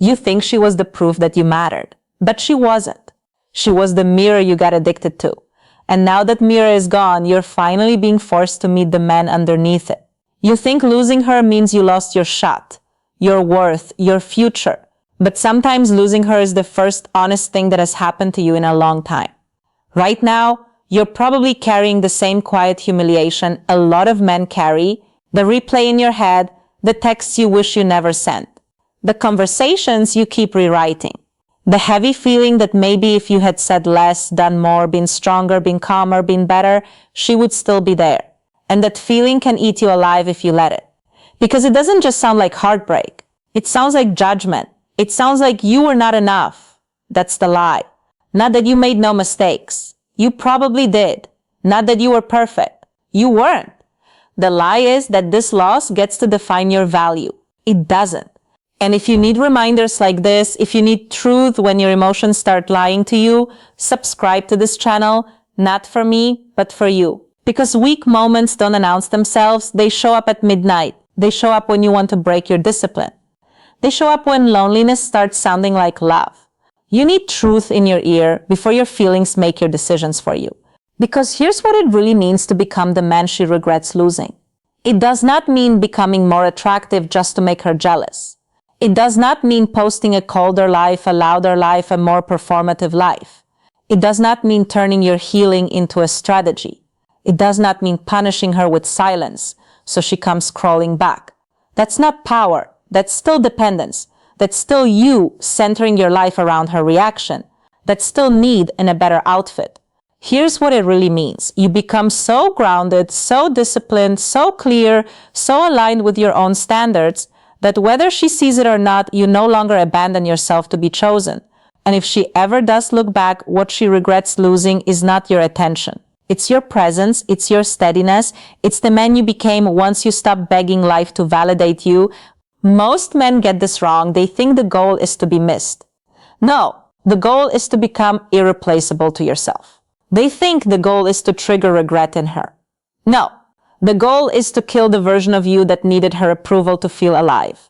You think she was the proof that you mattered, but she wasn't. She was the mirror you got addicted to. And now that mirror is gone, you're finally being forced to meet the man underneath it. You think losing her means you lost your shot, your worth, your future. But sometimes losing her is the first honest thing that has happened to you in a long time. Right now, you're probably carrying the same quiet humiliation a lot of men carry, the replay in your head, the texts you wish you never sent, the conversations you keep rewriting, the heavy feeling that maybe if you had said less, done more, been stronger, been calmer, been better, she would still be there. And that feeling can eat you alive if you let it. Because it doesn't just sound like heartbreak. It sounds like judgment. It sounds like you were not enough. That's the lie. Not that you made no mistakes. You probably did. Not that you were perfect. You weren't. The lie is that this loss gets to define your value. It doesn't. And if you need reminders like this, if you need truth when your emotions start lying to you, subscribe to this channel, not for me, but for you. Because weak moments don't announce themselves, they show up at midnight. They show up when you want to break your discipline. They show up when loneliness starts sounding like love. You need truth in your ear before your feelings make your decisions for you. Because here's what it really means to become the man she regrets losing. It does not mean becoming more attractive just to make her jealous. It does not mean posting a colder life, a louder life, a more performative life. It does not mean turning your healing into a strategy. It does not mean punishing her with silence so she comes crawling back. That's not power. That's still dependence. That's still you centering your life around her reaction. That's still need in a better outfit. Here's what it really means. You become so grounded, so disciplined, so clear, so aligned with your own standards that whether she sees it or not, you no longer abandon yourself to be chosen. And if she ever does look back, what she regrets losing is not your attention. It's your presence, it's your steadiness, it's the man you became once you stopped begging life to validate you. Most men get this wrong. They think the goal is to be missed. No, the goal is to become irreplaceable to yourself. They think the goal is to trigger regret in her. No, the goal is to kill the version of you that needed her approval to feel alive.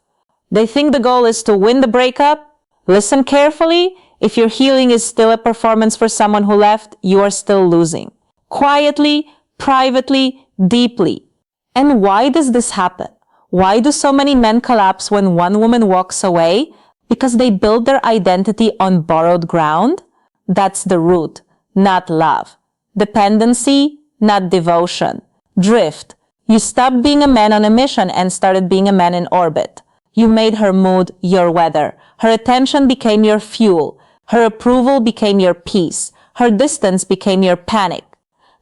They think the goal is to win the breakup. Listen carefully. If your healing is still a performance for someone who left, you are still losing. Quietly, privately, deeply. And why does this happen? Why do so many men collapse when one woman walks away? Because they build their identity on borrowed ground? That's the root, not love. Dependency, not devotion. Drift. You stopped being a man on a mission and started being a man in orbit. You made her mood your weather. Her attention became your fuel. Her approval became your peace. Her distance became your panic.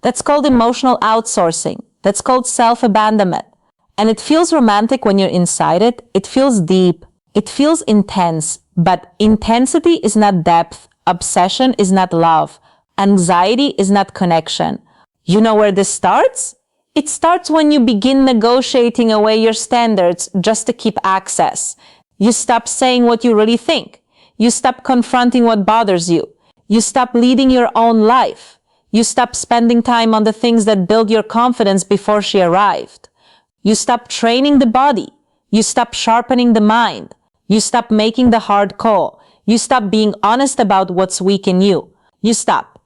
That's called emotional outsourcing. That's called self-abandonment. And it feels romantic when you're inside it. It feels deep. It feels intense. But intensity is not depth. Obsession is not love. Anxiety is not connection. You know where this starts? It starts when you begin negotiating away your standards just to keep access. You stop saying what you really think. You stop confronting what bothers you. You stop leading your own life. You stop spending time on the things that build your confidence before she arrived. You stop training the body. You stop sharpening the mind. You stop making the hard call. You stop being honest about what's weak in you. You stop.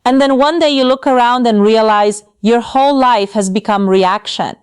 And then one day you look around and realize your whole life has become reaction.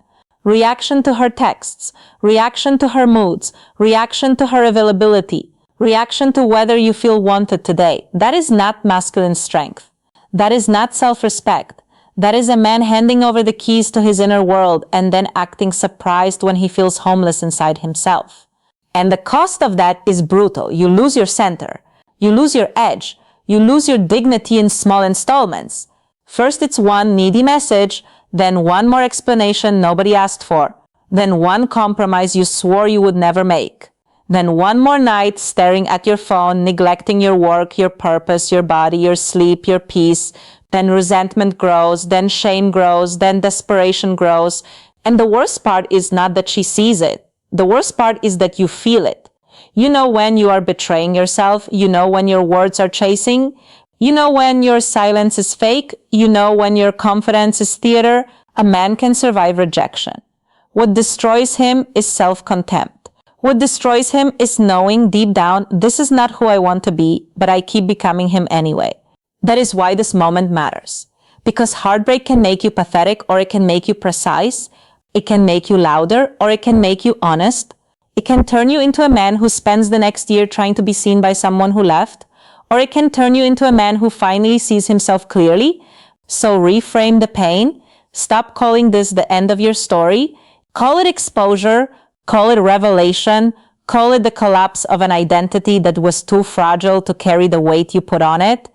Reaction to her texts. Reaction to her moods. Reaction to her availability. Reaction to whether you feel wanted today. That is not masculine strength. That is not self-respect. That is a man handing over the keys to his inner world and then acting surprised when he feels homeless inside himself. And the cost of that is brutal. You lose your center. You lose your edge. You lose your dignity in small installments. First it's one needy message, then one more explanation nobody asked for, then one compromise you swore you would never make. Then one more night staring at your phone, neglecting your work, your purpose, your body, your sleep, your peace. Then resentment grows, then shame grows, then desperation grows. And the worst part is not that she sees it. The worst part is that you feel it. You know when you are betraying yourself. You know when your words are chasing. You know when your silence is fake. You know when your confidence is theater. A man can survive rejection. What destroys him is self-contempt. What destroys him is knowing deep down, this is not who I want to be, but I keep becoming him anyway. That is why this moment matters. Because heartbreak can make you pathetic, or it can make you precise. It can make you louder, or it can make you honest. It can turn you into a man who spends the next year trying to be seen by someone who left, or it can turn you into a man who finally sees himself clearly. So reframe the pain. Stop calling this the end of your story. Call it exposure. Call it revelation. Call it the collapse of an identity that was too fragile to carry the weight you put on it.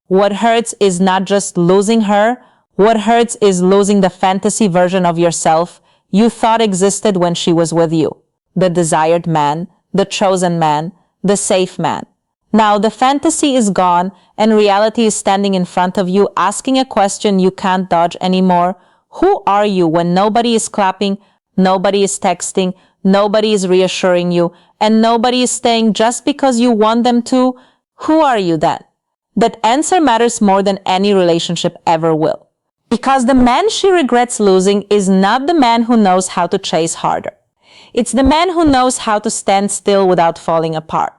What hurts is not just losing her. What hurts is losing the fantasy version of yourself you thought existed when she was with you. The desired man, the chosen man, the safe man. Now the fantasy is gone and reality is standing in front of you, asking a question you can't dodge anymore. Who are you when nobody is clapping, nobody is texting, nobody is reassuring you, and nobody is staying just because you want them to? Who are you then? That answer matters more than any relationship ever will. Because the man she regrets losing is not the man who knows how to chase harder. It's the man who knows how to stand still without falling apart.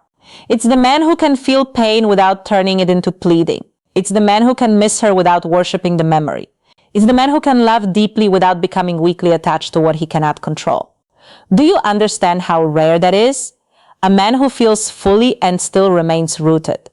It's the man who can feel pain without turning it into pleading. It's the man who can miss her without worshiping the memory. It's the man who can love deeply without becoming weakly attached to what he cannot control. Do you understand how rare that is? A man who feels fully and still remains rooted.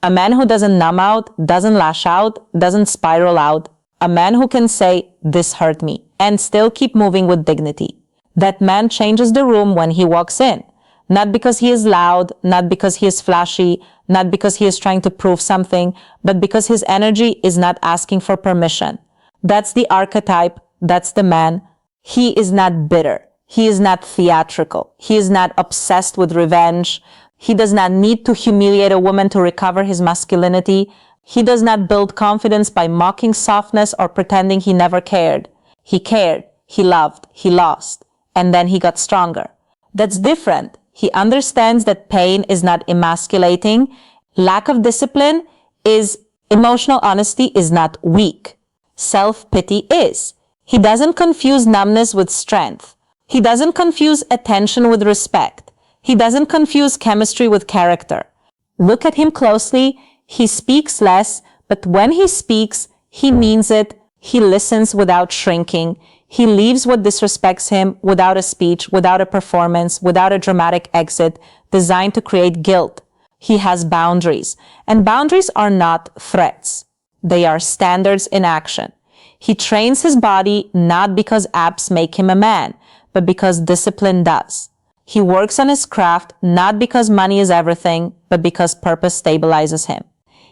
A man who doesn't numb out, doesn't lash out, doesn't spiral out. A man who can say, this hurt me, and still keep moving with dignity. That man changes the room when he walks in. Not because he is loud, not because he is flashy, not because he is trying to prove something, but because his energy is not asking for permission. That's the archetype. That's the man. He is not bitter. He is not theatrical. He is not obsessed with revenge. He does not need to humiliate a woman to recover his masculinity. He does not build confidence by mocking softness or pretending he never cared. He cared, he loved, he lost, and then he got stronger. That's different. He understands that pain is not emasculating. Lack of discipline is emotional honesty is not weak. Self-pity is. He doesn't confuse numbness with strength. He doesn't confuse attention with respect. He doesn't confuse chemistry with character. Look at him closely. He speaks less, but when he speaks, he means it. He listens without shrinking. He leaves what disrespects him without a speech, without a performance, without a dramatic exit designed to create guilt. He has boundaries, and boundaries are not threats. They are standards in action. He trains his body not because abs make him a man, but because discipline does. He works on his craft not because money is everything, but because purpose stabilizes him.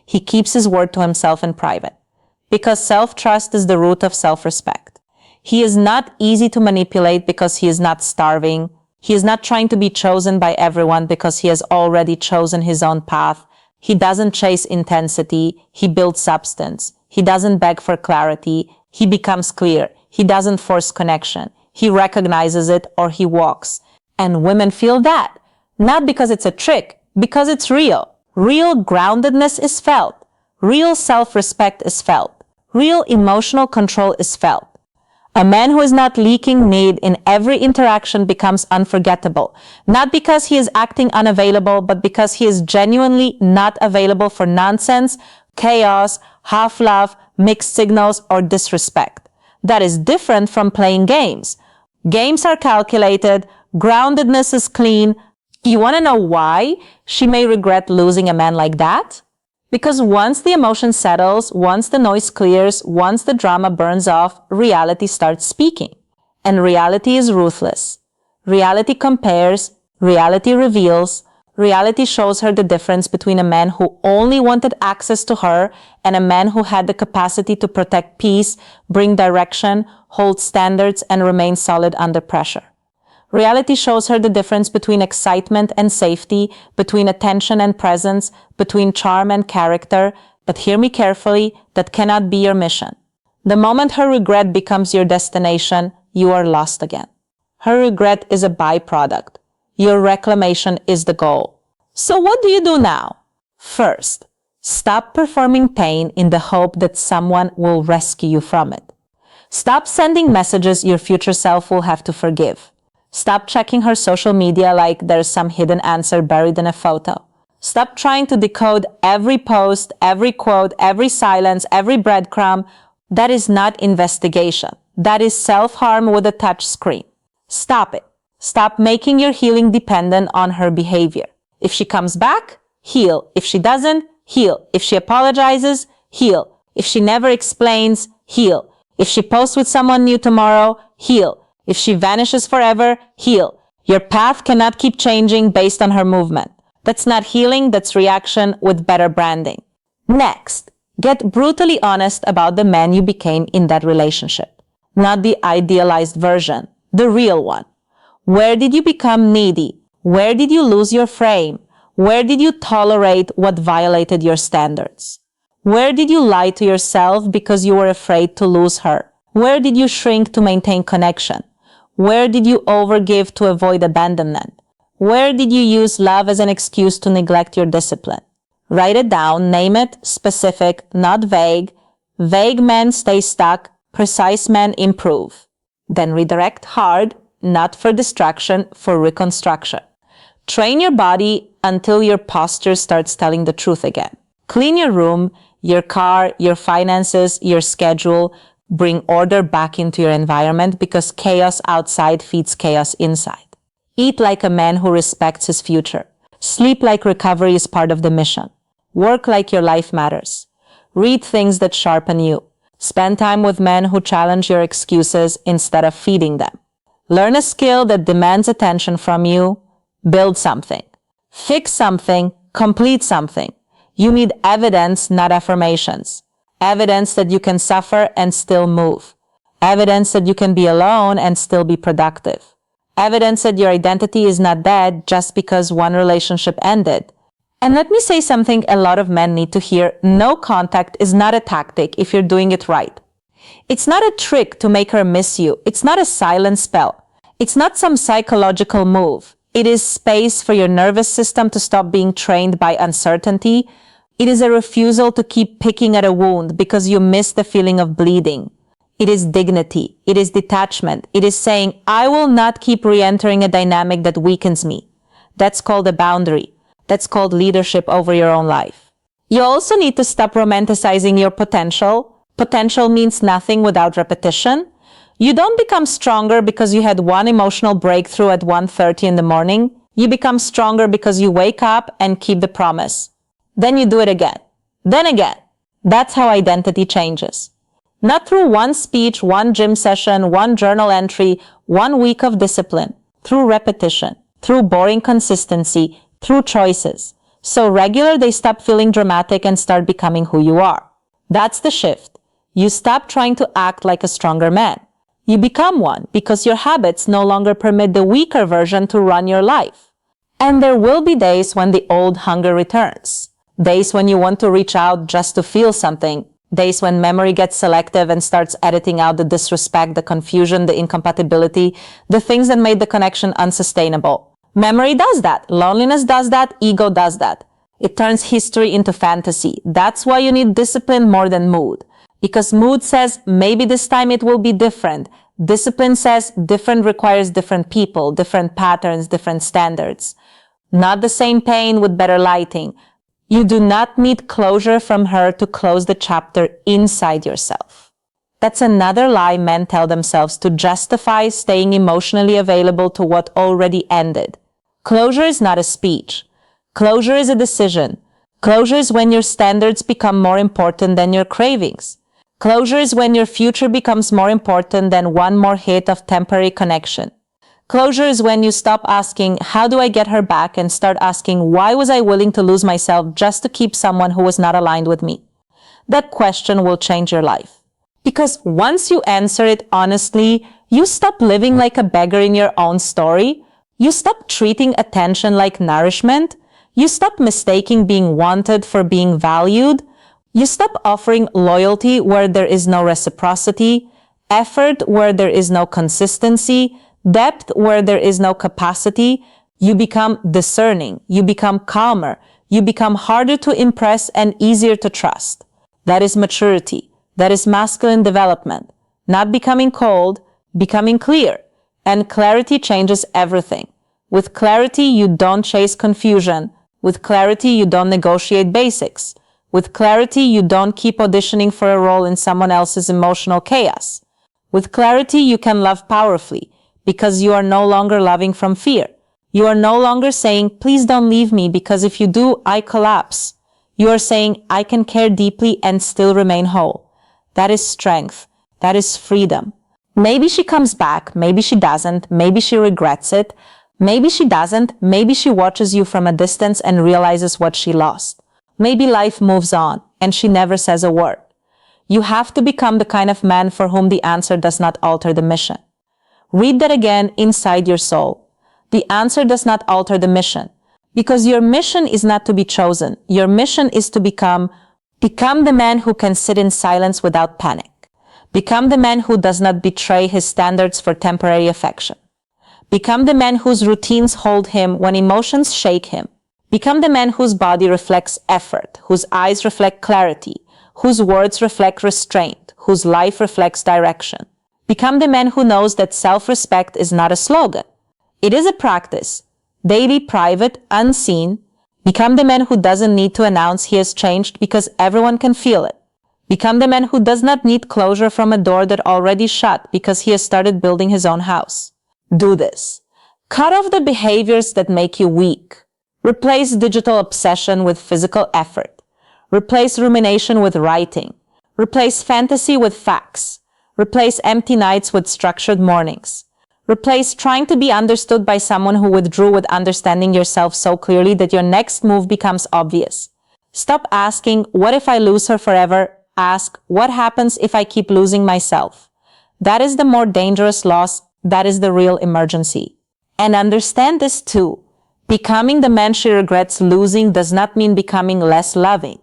He keeps his word to himself in private, because self-trust is the root of self-respect. He is not easy to manipulate because he is not starving. He is not trying to be chosen by everyone because he has already chosen his own path. He doesn't chase intensity. He builds substance. He doesn't beg for clarity. He becomes clear. He doesn't force connection. He recognizes it or he walks. And women feel that, not because it's a trick, because it's real. Real groundedness is felt. Real self-respect is felt. Real emotional control is felt. A man who is not leaking need in every interaction becomes unforgettable, not because he is acting unavailable, but because he is genuinely not available for nonsense, chaos, half-love, mixed signals, or disrespect. That is different from playing games. Games are calculated, groundedness is clean. You want to know why she may regret losing a man like that? Because once the emotion settles, once the noise clears, once the drama burns off, reality starts speaking. And reality is ruthless. Reality compares, reality reveals, reality shows her the difference between a man who only wanted access to her and a man who had the capacity to protect peace, bring direction, hold standards, and remain solid under pressure. Reality shows her the difference between excitement and safety, between attention and presence, between charm and character. But hear me carefully, that cannot be your mission. The moment her regret becomes your destination, you are lost again. Her regret is a byproduct. Your reclamation is the goal. So what do you do now? First, stop performing pain in the hope that someone will rescue you from it. Stop sending messages your future self will have to forgive. Stop checking her social media like there's some hidden answer buried in a photo. Stop trying to decode every post, every quote, every silence, every breadcrumb. That is not investigation. That is self-harm with a touch screen. Stop it. Stop making your healing dependent on her behavior. If she comes back, heal. If she doesn't, heal. If she apologizes, heal. If she never explains, heal. If she posts with someone new tomorrow, heal. If she vanishes forever, heal. Your path cannot keep changing based on her movement. That's not healing, that's reaction with better branding. Next, get brutally honest about the man you became in that relationship. Not the idealized version, the real one. Where did you become needy? Where did you lose your frame? Where did you tolerate what violated your standards? Where did you lie to yourself because you were afraid to lose her? Where did you shrink to maintain connection? Where did you overgive to avoid abandonment? Where did you use love as an excuse to neglect your discipline? Write it down, name it, specific, not vague. Vague men stay stuck, precise men improve. Then redirect hard, not for distraction, for reconstruction. Train your body until your posture starts telling the truth again. Clean your room, your car, your finances, your schedule. Bring order back into your environment because chaos outside feeds chaos inside. Eat like a man who respects his future. Sleep like recovery is part of the mission. Work like your life matters. Read things that sharpen you. Spend time with men who challenge your excuses instead of feeding them. Learn a skill that demands attention from you. Build something. Fix something. Complete something. You need evidence, not affirmations. Evidence that you can suffer and still move. Evidence that you can be alone and still be productive. Evidence that your identity is not dead just because one relationship ended. And let me say something a lot of men need to hear. No contact is not a tactic if you're doing it right. It's not a trick to make her miss you. It's not a silent spell. It's not some psychological move. It is space for your nervous system to stop being trained by uncertainty. It is a refusal to keep picking at a wound because you miss the feeling of bleeding. It is dignity. It is detachment. It is saying, I will not keep re-entering a dynamic that weakens me. That's called a boundary. That's called leadership over your own life. You also need to stop romanticizing your potential. Potential means nothing without repetition. You don't become stronger because you had one emotional breakthrough at 1:30 in the morning. You become stronger because you wake up and keep the promise. Then you do it again. Then again. That's how identity changes. Not through one speech, one gym session, one journal entry, 1 week of discipline. Through repetition. Through boring consistency. Through choices. So regular they stop feeling dramatic and start becoming who you are. That's the shift. You stop trying to act like a stronger man. You become one because your habits no longer permit the weaker version to run your life. And there will be days when the old hunger returns. Days when you want to reach out just to feel something. Days when memory gets selective and starts editing out the disrespect, the confusion, the incompatibility, the things that made the connection unsustainable. Memory does that. Loneliness does that. Ego does that. It turns history into fantasy. That's why you need discipline more than mood. Because mood says, maybe this time it will be different. Discipline says, different requires different people, different patterns, different standards. Not the same pain with better lighting. You do not need closure from her to close the chapter inside yourself. That's another lie men tell themselves to justify staying emotionally available to what already ended. Closure is not a speech. Closure is a decision. Closure is when your standards become more important than your cravings. Closure is when your future becomes more important than one more hit of temporary connection. Closure is when you stop asking, how do I get her back, and start asking, why was I willing to lose myself just to keep someone who was not aligned with me? That question will change your life. Because once you answer it honestly, you stop living like a beggar in your own story. You stop treating attention like nourishment. You stop mistaking being wanted for being valued. You stop offering loyalty where there is no reciprocity, effort where there is no consistency, depth where there is no capacity. You become discerning. You become calmer. You become harder to impress and easier to trust. That is maturity. That is masculine development. Not becoming cold, becoming clear. And clarity changes everything. With clarity, you don't chase confusion. With clarity, you don't negotiate basics. With clarity, you don't keep auditioning for a role in someone else's emotional chaos. With clarity, you can love powerfully because you are no longer loving from fear. You are no longer saying, please don't leave me because if you do, I collapse. You are saying, I can care deeply and still remain whole. That is strength. That is freedom. Maybe she comes back. Maybe she doesn't. Maybe she regrets it. Maybe she doesn't. Maybe she watches you from a distance and realizes what she lost. Maybe life moves on and she never says a word. You have to become the kind of man for whom the answer does not alter the mission. Read that again inside your soul. The answer does not alter the mission. Because your mission is not to be chosen. Your mission is to become the man who can sit in silence without panic. Become the man who does not betray his standards for temporary affection. Become the man whose routines hold him when emotions shake him. Become the man whose body reflects effort, whose eyes reflect clarity, whose words reflect restraint, whose life reflects direction. Become the man who knows that self-respect is not a slogan. It is a practice, daily, private, unseen. Become the man who doesn't need to announce he has changed because everyone can feel it. Become the man who does not need closure from a door that already shut because he has started building his own house. Do this. Cut off the behaviors that make you weak. Replace digital obsession with physical effort. Replace rumination with writing. Replace fantasy with facts. Replace empty nights with structured mornings. Replace trying to be understood by someone who withdrew with understanding yourself so clearly that your next move becomes obvious. Stop asking, what if I lose her forever? Ask, what happens if I keep losing myself? That is the more dangerous loss. That is the real emergency. And understand this too. Becoming the man she regrets losing does not mean becoming less loving.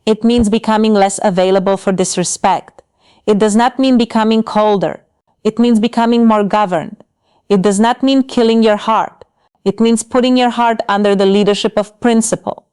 It means becoming less available for disrespect. It does not mean becoming colder. It means becoming more governed. It does not mean killing your heart. It means putting your heart under the leadership of principle.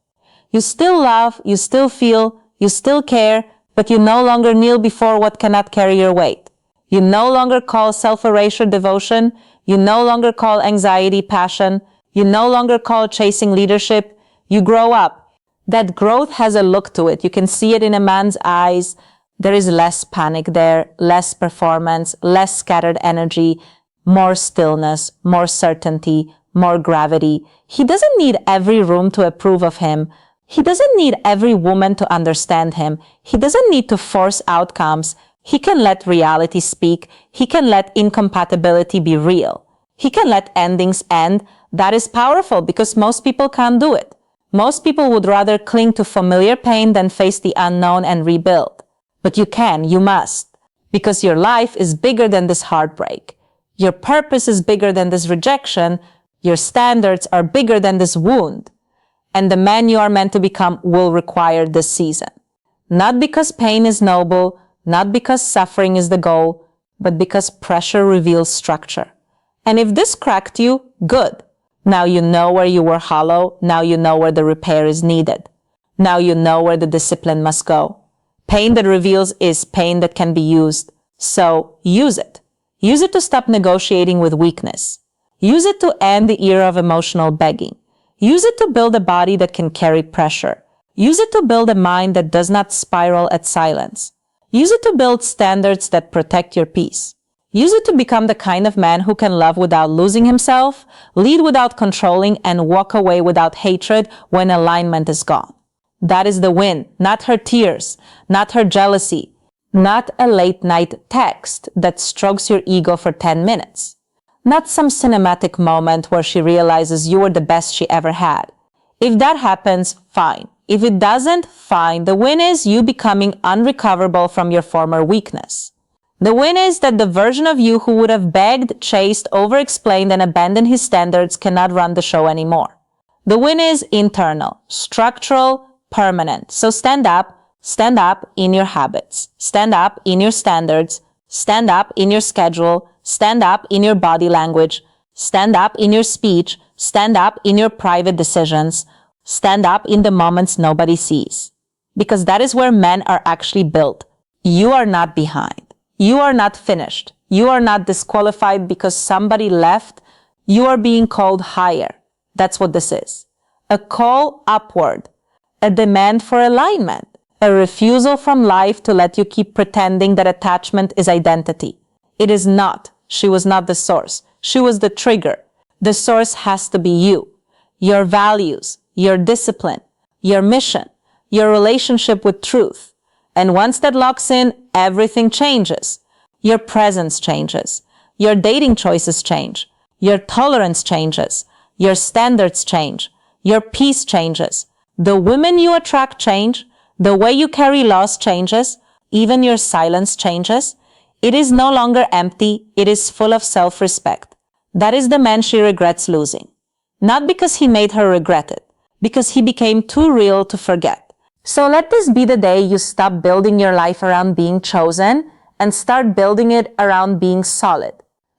You still love, you still feel, you still care, but you no longer kneel before what cannot carry your weight. You no longer call self-erasure devotion. You no longer call anxiety passion. You no longer call chasing leadership. You grow up. That growth has a look to it. You can see it in a man's eyes. There is less panic there, less performance, less scattered energy, more stillness, more certainty, more gravity. He doesn't need every room to approve of him. He doesn't need every woman to understand him. He doesn't need to force outcomes. He can let reality speak. He can let incompatibility be real. He can let endings end. That is powerful because most people can't do it. Most people would rather cling to familiar pain than face the unknown and rebuild. But you can, you must, because your life is bigger than this heartbreak. Your purpose is bigger than this rejection. Your standards are bigger than this wound. And the man you are meant to become will require this season. Not because pain is noble, not because suffering is the goal, but because pressure reveals structure. And if this cracked you, good. Now you know where you were hollow. Now you know where the repair is needed. Now you know where the discipline must go. Pain that reveals is pain that can be used. So use it. Use it to stop negotiating with weakness. Use it to end the era of emotional begging. Use it to build a body that can carry pressure. Use it to build a mind that does not spiral at silence. Use it to build standards that protect your peace. Use it to become the kind of man who can love without losing himself, lead without controlling, and walk away without hatred when alignment is gone. That is the win, not her tears, not her jealousy, not a late-night text that strokes your ego for 10 minutes. Not some cinematic moment where she realizes you were the best she ever had. If that happens, fine. If it doesn't, fine. The win is you becoming unrecoverable from your former weakness. The win is that the version of you who would have begged, chased, over-explained, and abandoned his standards cannot run the show anymore. The win is internal, structural, permanent. So stand up in your habits, stand up in your standards, stand up in your schedule, stand up in your body language, stand up in your speech, stand up in your private decisions, stand up in the moments nobody sees. Because that is where men are actually built. You are not behind. You are not finished. You are not disqualified because somebody left. You are being called higher. That's what this is. A call upward, a demand for alignment, a refusal from life to let you keep pretending that attachment is identity. It is not. She was not the source. She was the trigger. The source has to be you. Your values, your discipline, your mission, your relationship with truth. And once that locks in, everything changes. Your presence changes. Your dating choices change. Your tolerance changes. Your standards change. Your peace changes. The women you attract change. The way you carry loss changes. Even your silence changes. It is no longer empty. It is full of self-respect. That is the man she regrets losing. Not because he made her regret it, because he became too real to forget. So let this be the day you stop building your life around being chosen and start building it around being solid.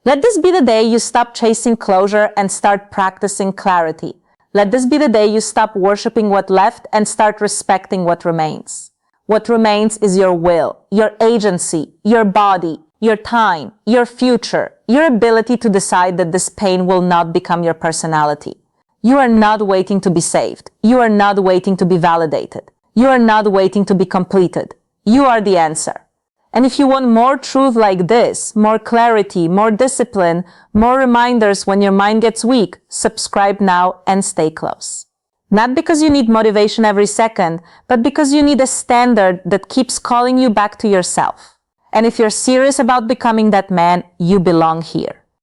Let this be the day you stop chasing closure and start practicing clarity. Let this be the day you stop worshiping what left and start respecting what remains. What remains is your will, your agency, your body, your time, your future, your ability to decide that this pain will not become your personality. You are not waiting to be saved. You are not waiting to be validated. You are not waiting to be completed. You are the answer. And if you want more truth like this, more clarity, more discipline, more reminders when your mind gets weak, subscribe now and stay close. Not because you need motivation every second, but because you need a standard that keeps calling you back to yourself. And if you're serious about becoming that man, you belong here.